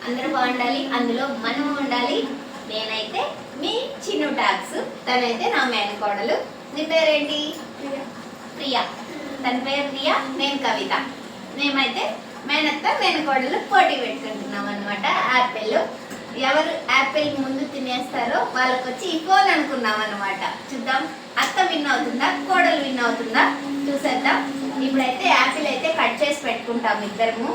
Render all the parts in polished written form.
అందరూ బాగుండాలి, అందులో మనం ఉండాలి. నేనైతే మీ చిన్ను టాక్స్, తనైతే నా మేనకోడలు. నీ పేరేంటి? ప్రియా. తన పేరు ప్రియా, నేను కవిత. మేమైతే మేనత్త మేనకోడలు పోటీ పెట్టుకుంటున్నాం అనమాట. యాపిల్ ఎవరు యాపిల్ ముందు తినేస్తారో వాళ్ళకి వచ్చి ఈ ఫోన్ అనుకున్నాం అనమాట. చూద్దాం అత్త విన్ అవుతుందా కోడలు విన్ అవుతుందా చూసేద్దాం. ఇప్పుడైతే యాపిల్ అయితే కట్ చేసి పెట్టుకుంటాం ఇద్దరము.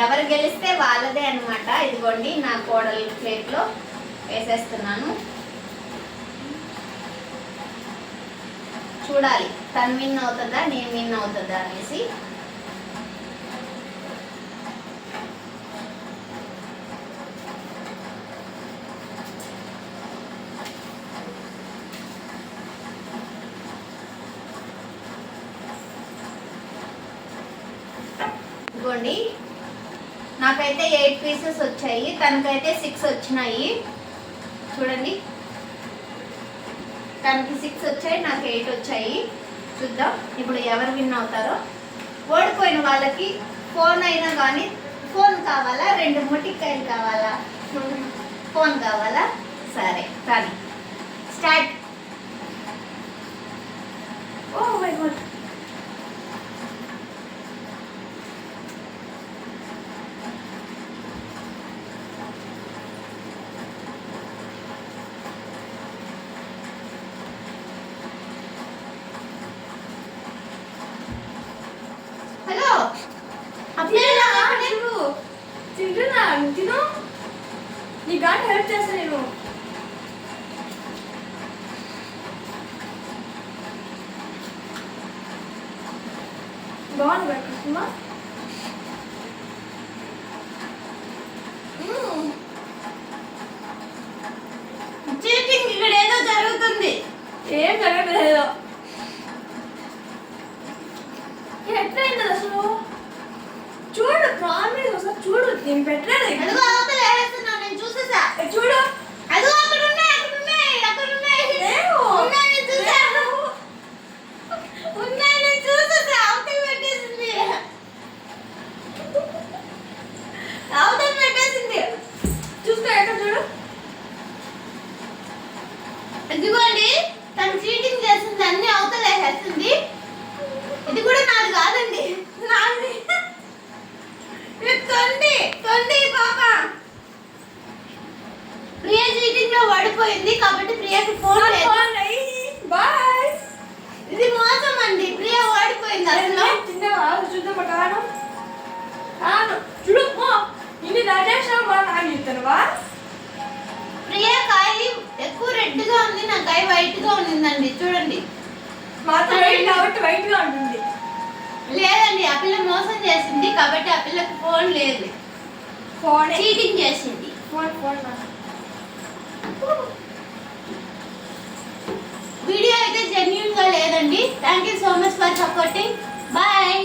ఎవరు గెలిస్తే వాళ్ళదే అనమాట. ఇదిగోండి నా కోడలు ప్లేట్లో వేసేస్తున్నాను. చూడాలి తను విన్ అవుతుందా నేను విన్ అవుతుందా అనేసి. ఇదిగోండి నాకైతే 8 పీసెస్ వచ్చాయి, తనకైతే 6 వచ్చినాయి. చూడండి తనకి 6 వచ్చాయి, నాకు 8 వచ్చాయి. చూద్దాం ఇప్పుడు ఎవరు విన్ అవుతారో. ఓడిపోయిన వాళ్ళకి ఫోన్ అయినా కానీ ఫోన్ కావాలా, 2 మొటిక్కాయలు కావాలా? ఫోన్ కావాలా? సరే కానీ start. Oh my god. Hello తింటున్నా తిను, నీ గాట్ హెల్ప్ చేస్తా నేను. బాగుంది కృష్ణ. చీటింగ్ ఇక్కడ ఏదో జరుగుతుంది. ఏం జరగలేదు. ఎట్లయింది అసలు? చూడు ప్రామిస్ ఒకసారి చూడు. నేను పెట్టలేదు. అదిగో అవతల వేస్తున్నాను, నేను చూసేసా. చూడు అదిగో అక్కడ ఉన్నాయి, అక్కడ ఉన్నాయి, అక్కడ ఉన్నాయి. లేవు. ఉన్నాయి నేను చూసా. ఉన్నాయి నేను చూసేసా. అవతల పెట్టేసింది, అవతల పెట్టేసింది. చూసుకో ఎక్కడ చూడు. ఇదిగోండి తను చీటింగ్ చేసింది, అన్ని అవతల వేసేస్తుంది. ఇది కూడా నాది కాదండి, నాది. తొండి పాప. ప్రియ చీటింగ్ లో ఓడిపోయింది కాబట్టి ప్రియకి ఫోన్ లేదు. బాయ్. ఇది మోసం అండి, ప్రియ ఓడిపోయింది. అసలు తిన్నావా? చూద్దాం కాను కాను చూడు. ఇన్ని రాజేశ్వరం బాగా నాకు చెప్తానువా. ప్రియ కాయ ఎక్కువ రెడ్ గా ఉంది, నా కాయ వైట్ గా ఉండిందండి. చూడండి మాత్రం వైట్ కాబట్టి వైట్ గా ఉంటుంది. లేదండి ఆ పిల్ల మోసం చేసింది కాబట్టి ఆ పిల్లకి ఫోన్ లేదు, ఫోన్ చీటింగ్ చేసింది. ఫోన్ ఫోన్ వీడియో అయితే జెన్యూన్ గా లేదండి. Thank you so much for supporting. Bye.